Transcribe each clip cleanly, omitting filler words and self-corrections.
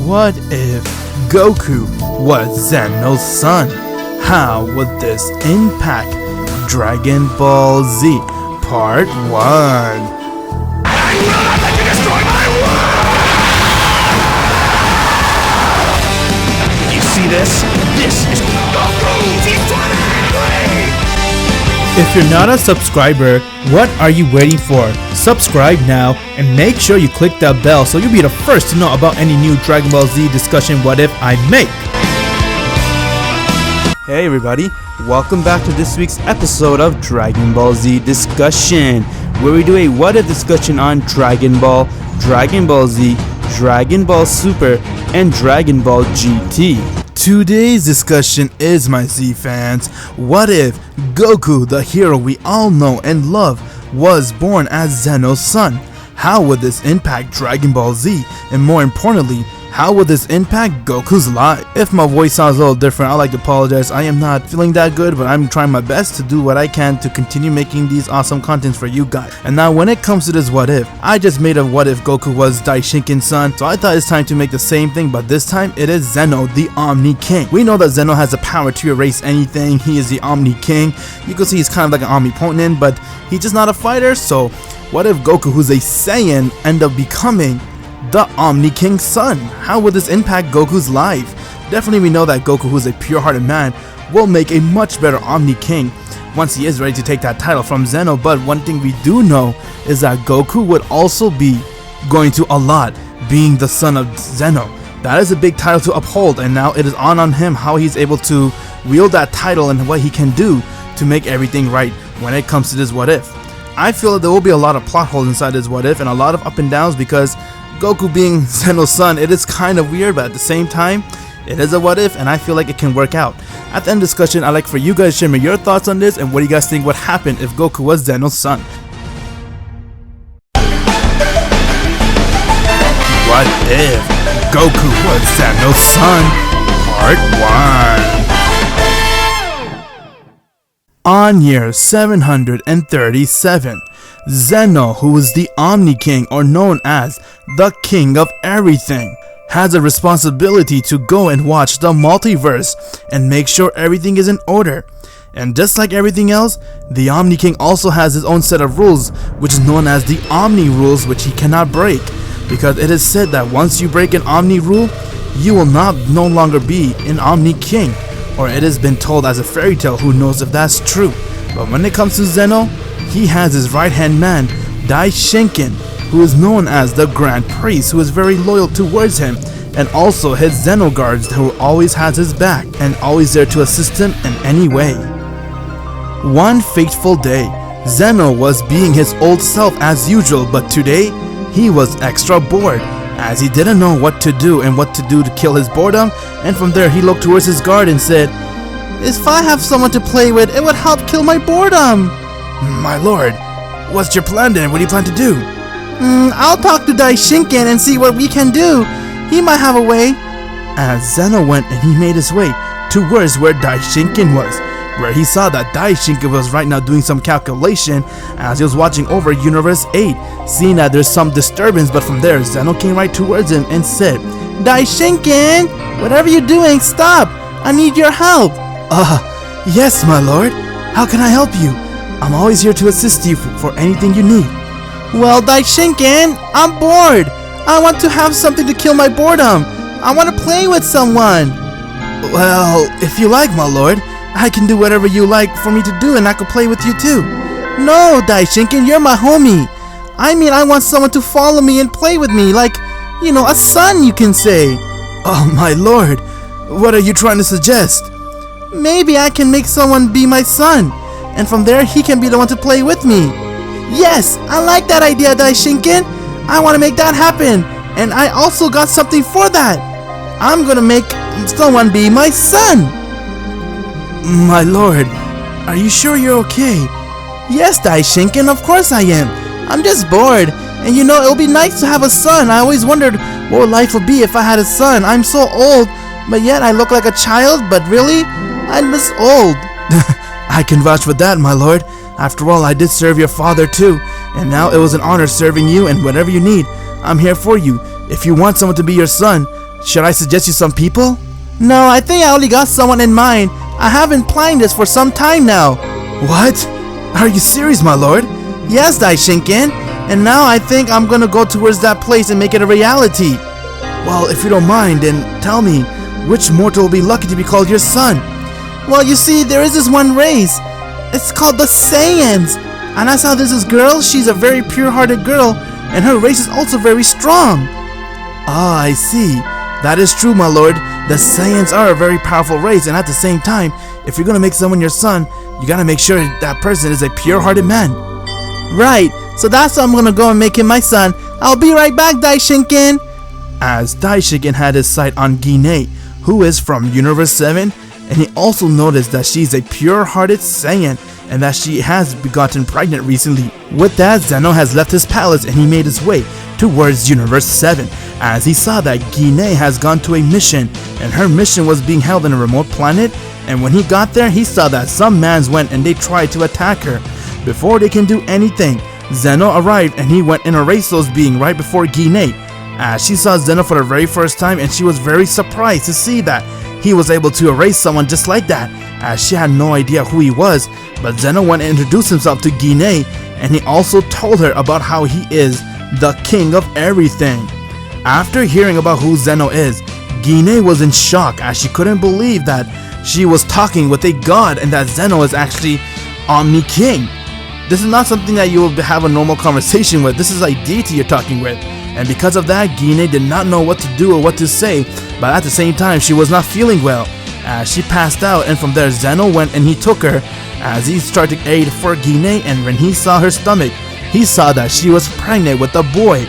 What if Goku was Zeno's son? How would this impact Dragon Ball Z Part 1? I will not let you destroy my world! You see this? This is Goku Z20! If you're not a subscriber, what are you waiting for? Subscribe now and make sure you click that bell so you'll be the first to know about any new Dragon Ball Z discussion what if I make. Hey everybody, welcome back to this week's episode of Dragon Ball Z Discussion, where we do a what if discussion on Dragon Ball, Dragon Ball Z, Dragon Ball Super, and Dragon Ball GT. Today's discussion is, my Z fans, what if Goku, the hero we all know and love, was born as Zeno's son? How would this impact Dragon Ball Z? And more importantly, how would this impact Goku's life? If my voice sounds a little different, I'd like to apologize. I am not feeling that good, but I'm trying my best to do what I can to continue making these awesome contents for you guys. And now when it comes to this what if, I just made a what if Goku was Daishinkin's son, so I thought it's time to make the same thing, but this time it is Zeno, the Omni King. We know that Zeno has the power to erase anything. He is the Omni King. You can see he's kind of like an omnipotent, but he's just not a fighter. So what if Goku, who's a Saiyan, end up becoming the Omni King's son? How would this impact Goku's life? Definitely we know that Goku, who's a pure-hearted man, will make a much better Omni King once he is ready to take that title from Zeno. But one thing we do know is that Goku would also be going to a lot, being the son of Zeno. That is a big title to uphold, and now it is on him how he's able to wield that title and what he can do to make everything right when it comes to this what if. I feel that there will be a lot of plot holes inside this what if and a lot of up and downs, because Goku being Zeno's son, it is kind of weird, but at the same time, it is a what if, and I feel like it can work out. At the end of the discussion, I'd like for you guys to share me your thoughts on this and what do you guys think would happen if Goku was Zeno's son. What if Goku was Zeno's son? Part 1. On year 737, Zeno, who is the Omni King, or known as the King of Everything, has a responsibility to go and watch the multiverse and make sure everything is in order. And just like everything else, the Omni King also has his own set of rules, which is known as the Omni Rules, which he cannot break, because it is said that once you break an Omni Rule, you will no longer be an Omni King, or it has been told as a fairy tale. Who knows if that's true? But when it comes to Zeno, he has his right-hand man, Daishinkin, who is known as the Grand Priest, who is very loyal towards him, and also his Zeno guards, who always has his back and always there to assist him in any way. One fateful day, Zeno was being his old self as usual, but today he was extra bored, as he didn't know what to do to kill his boredom. And from there he looked towards his guard and said, "If I have someone to play with, it would help kill my boredom." "My lord, what's your plan then? What do you plan to do?" "I'll talk to Daishinkin and see what we can do. He might have a way." As Zeno went and he made his way towards where Daishinkin was, where he saw that Daishinkin was right now doing some calculation as he was watching over Universe 8, seeing that there's some disturbance. But from there, Zeno came right towards him and said, "Daishinkin, whatever you're doing, stop. I need your help." Yes, my lord. How can I help you? I'm always here to assist you for anything you need." "Well, Daishinkin, I'm bored. I want to have something to kill my boredom. I want to play with someone." "Well, if you like, my lord, I can do whatever you like for me to do, and I could play with you too." "No, Daishinkin, you're my homie. I mean, I want someone to follow me and play with me, like, a son, you can say." "Oh, my lord, what are you trying to suggest?" "Maybe I can make someone be my son, and from there he can be the one to play with me." "Yes, I like that idea, Daishinkin. I want to make that happen, and I also got something for that. I'm gonna make someone be my son." "My lord, are you sure you're okay?" "Yes, Daishinkin, of course I am. I'm just bored, and it'll be nice to have a son. I always wondered what life would be if I had a son. I'm so old, but yet I look like a child, but really, I'm just old." "I can vouch for that, my lord. After all, I did serve your father too, and now it was an honor serving you, and whatever you need, I'm here for you. If you want someone to be your son, Should I suggest you some people? No, I think I only got someone in mind. I have been planning this for some time now. What? Are you serious, my lord? Yes, Daishinken. And now I think I'm gonna go towards that place and make it a reality. Well, if you don't mind, then tell me, which mortal will be lucky to be called your son? Well, you see, there is this one race. It's called the Saiyans. And I saw this girl. She's a very pure-hearted girl, and her race is also very strong. Ah, I see. That is true, my lord. The Saiyans are a very powerful race, and at the same time, if you're gonna make someone your son, you gotta make sure that person is a pure-hearted man. Right, so that's why I'm gonna go and make him my son. I'll be right back, Daishinken. As Daishinken had his sight on Gine, who is from Universe 7, and he also noticed that she's a pure-hearted Saiyan, and that she has gotten pregnant recently. With that, Zeno has left his palace and he made his way towards Universe 7, as he saw that Gine has gone to a mission, and her mission was being held in a remote planet. And when he got there, he saw that some mans went and they tried to attack her. Before they can do anything, Zeno arrived and he went and erased those beings right before Gine. As she saw Zeno for the very first time, and she was very surprised to see that he was able to erase someone just like that, as she had no idea who he was. But Zeno went and introduced himself to Gine, and he also told her about how he is the king of everything. After hearing about who Zeno is, Gine was in shock, as she couldn't believe that she was talking with a god and that Zeno is actually Omni King. This is not something that you will have a normal conversation with. This is a deity you're talking with. And because of that, Gine did not know what to do or what to say, but at the same time, she was not feeling well. As she passed out, and from there, Zeno went and he took her, as he started to aid for Gine, and when he saw her stomach, he saw that she was pregnant with a boy.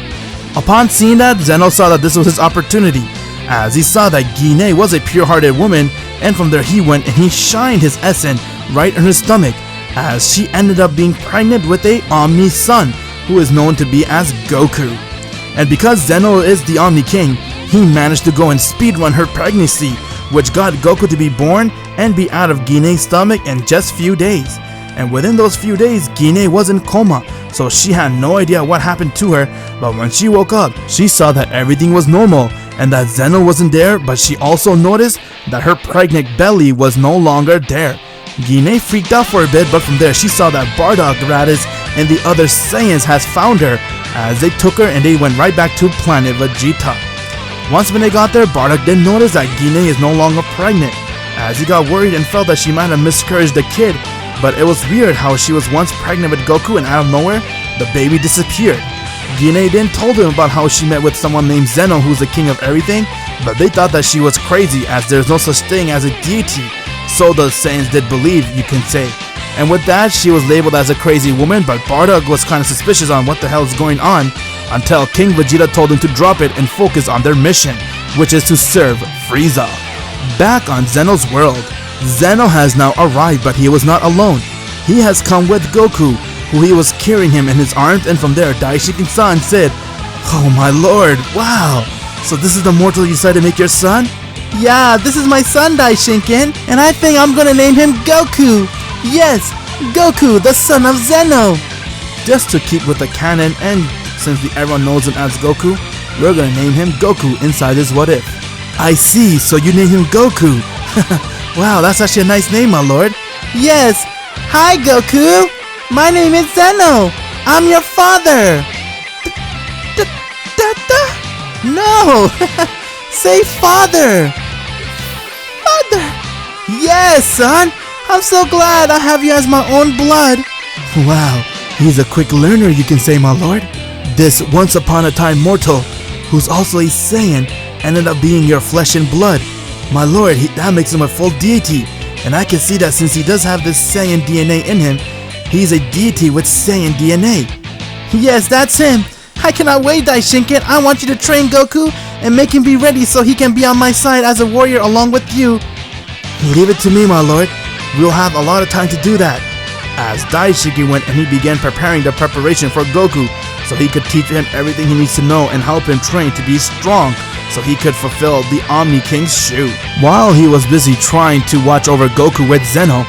Upon seeing that, Zeno saw that this was his opportunity, as he saw that Gine was a pure-hearted woman, and from there he went and he shined his essence right in her stomach, as she ended up being pregnant with a Omni son, who is known to be as Goku. And because Zeno is the Omni King, he managed to go and speedrun her pregnancy, which got Goku to be born and be out of Gine's stomach in just few days. And within those few days, Gine was in coma, so she had no idea what happened to her. But when she woke up, she saw that everything was normal and that Zeno wasn't there, but she also noticed that her pregnant belly was no longer there. Gine freaked out for a bit, but from there she saw that Bardock, Raditz, and the other Saiyans has found her, as they took her and they went right back to planet Vegeta. Once when they got there, Bardock then noticed that Gine is no longer pregnant, as he got worried and felt that she might have miscarried the kid. But it was weird how she was once pregnant with Goku and out of nowhere, the baby disappeared. Gine then told him about how she met with someone named Zeno, who's the king of everything, but they thought that she was crazy, as there's no such thing as a deity. So the Saiyans did believe, you can say. And with that, she was labeled as a crazy woman, but Bardock was kind of suspicious on what the hell is going on, until King Vegeta told him to drop it and focus on their mission, which is to serve Frieza. Back on Zeno's world, Zeno has now arrived, but he was not alone. He has come with Goku, who he was carrying him in his arms, and from there, Daishinken-san said, "Oh my lord, wow, so this is the mortal you decided to make your son?" "Yeah, this is my son, Daishinken, and I think I'm gonna name him Goku. Yes, Goku, the son of Zeno." Just to keep with the canon, and since everyone knows him as Goku, we're gonna name him Goku inside this What If. I see, so you name him Goku. Wow, that's actually a nice name, my lord. Yes. Hi, Goku. My name is Zeno. I'm your father. No. Say father. Father. Yes, son. I'm so glad I have you as my own blood. Wow, he's a quick learner, you can say, my lord. This once upon a time mortal, who's also a Saiyan, ended up being your flesh and blood. My lord, that makes him a full deity, and I can see that since he does have this Saiyan DNA in him, he's a deity with Saiyan DNA. Yes, that's him. I cannot wait, Daishinken. I want you to train Goku and make him be ready so he can be on my side as a warrior along with you. Leave it to me, my lord. We'll have a lot of time to do that. As Daishinken went and he began preparing the preparation for Goku, so he could teach him everything he needs to know and help him train to be strong, so he could fulfill the Omni King's shoe. While he was busy trying to watch over Goku with Zeno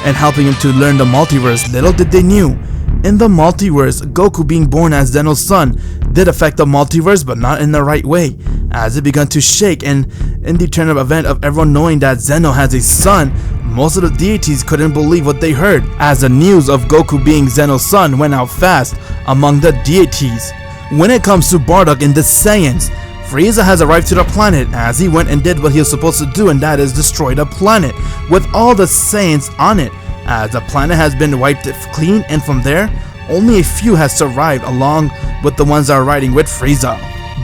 and helping him to learn the multiverse, little did they knew, in the multiverse, Goku being born as Zeno's son did affect the multiverse, but not in the right way, as it began to shake, and in the turn of event of everyone knowing that Zeno has a son, most of the deities couldn't believe what they heard, as the news of Goku being Zeno's son went out fast among the deities. When it comes to Bardock and the Saiyans, Frieza has arrived to the planet as he went and did what he was supposed to do, and that is destroy the planet with all the Saiyans on it, as the planet has been wiped clean, and from there, only a few has survived along with the ones that are riding with Frieza.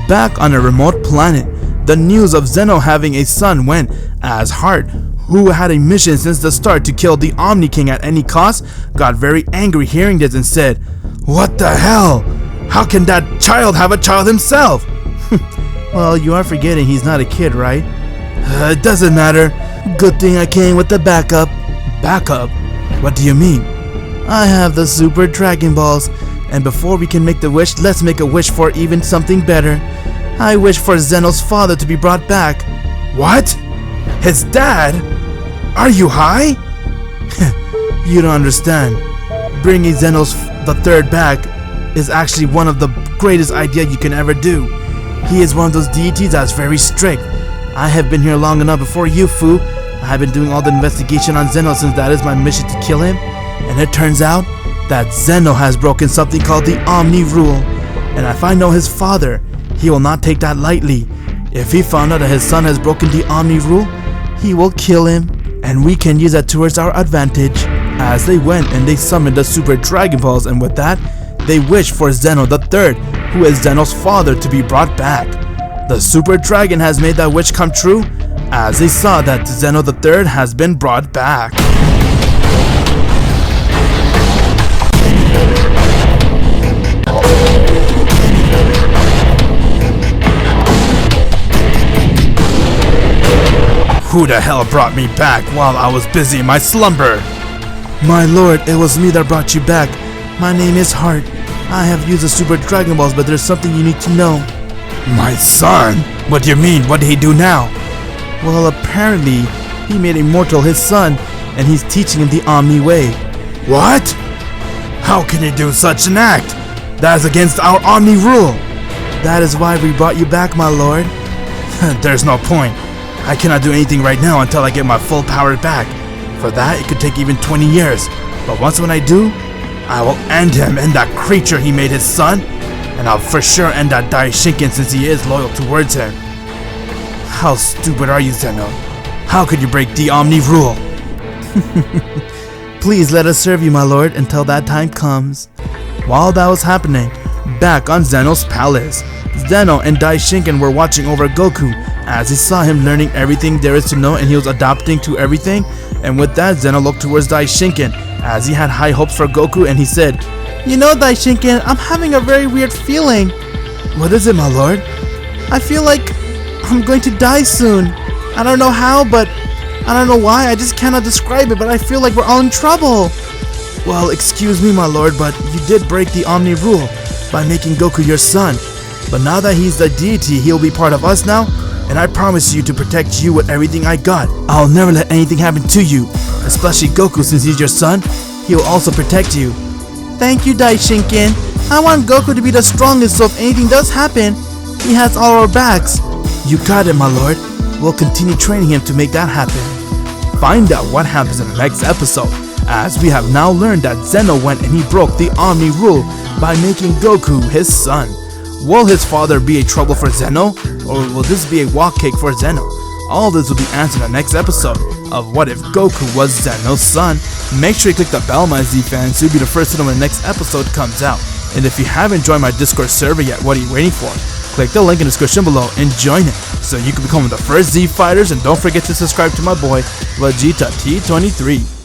Back on a remote planet, the news of Zeno having a son went, as Heart, who had a mission since the start to kill the Omni King at any cost, got very angry hearing this and said, "What the hell? How can that child have a child himself?" Well, you are forgetting he's not a kid, right? It doesn't matter. Good thing I came with the backup. Backup? What do you mean? I have the Super Dragon Balls, and before we can make the wish, let's make a wish for even something better. I wish for Zeno's father to be brought back. What? His dad? Are you high? You don't understand. Bringing Zeno's the third back is actually one of the greatest ideas you can ever do. He is one of those deities that's very strict. I have been here long enough before you, Fu. I have been doing all the investigation on Zeno since that is my mission to kill him. And it turns out that Zeno has broken something called the Omni Rule. And if I know his father, he will not take that lightly. If he found out that his son has broken the Omni Rule, he will kill him. And we can use that towards our advantage. As they went and they summoned the Super Dragon Balls, and with that, they wished for Zeno the Third, who is Zeno's father, to be brought back. The Super Dragon has made that wish come true, as they saw that Zeno the Third has been brought back. Who the hell brought me back while I was busy in my slumber? My lord, it was me that brought you back. My name is Heart. I have used the Super Dragon Balls, but there's something you need to know. My son? What do you mean? What did he do now? Well, apparently, he made immortal his son, and he's teaching him the Omni Way. What? How can he do such an act? That is against our Omni Rule. That is why we brought you back, my lord. There's no point. I cannot do anything right now until I get my full power back. For that, it could take even 20 years. But once when I do, I will end him and that creature he made his son, and I'll for sure end that Daishinken since he is loyal towards him. How stupid are you, Zeno? How could you break the Omni Rule? Please let us serve you, my lord, until that time comes. While that was happening, back on Zeno's palace, Zeno and Daishinken were watching over Goku as he saw him learning everything there is to know, and he was adapting to everything. And with that, Zeno looked towards Daishinken as he had high hopes for Goku, and he said, "You know, Daishinken, I'm having a very weird feeling." What is it, my lord? I feel like I'm going to die soon. I don't know how, but I don't know why. I just cannot describe it, but I feel like we're all in trouble. Well, excuse me, my lord, but you did break the Omni Rule by making Goku your son. But now that he's the deity, he'll be part of us now, and I promise you to protect you with everything I got. I'll never let anything happen to you, especially Goku, since he's your son. He will also protect you. Thank you, Daishinken. I want Goku to be the strongest, so if anything does happen, he has all our backs. You got it, my lord. We'll continue training him to make that happen. Find out what happens in the next episode, as we have now learned that Zeno went and he broke the Omni Rule by making Goku his son. Will his father be a trouble for Zeno, or will this be a walk cake for Zeno? All this will be answered in the next episode of What If Goku Was Zeno's Son. Make sure you click the bell, my Z fans, so you'll be the first to know when the next episode comes out. And if you haven't joined my Discord server yet, what are you waiting for? Click the link in the description below and join it, so you can become the first Z fighters. And don't forget to subscribe to my boy Vegeta T23.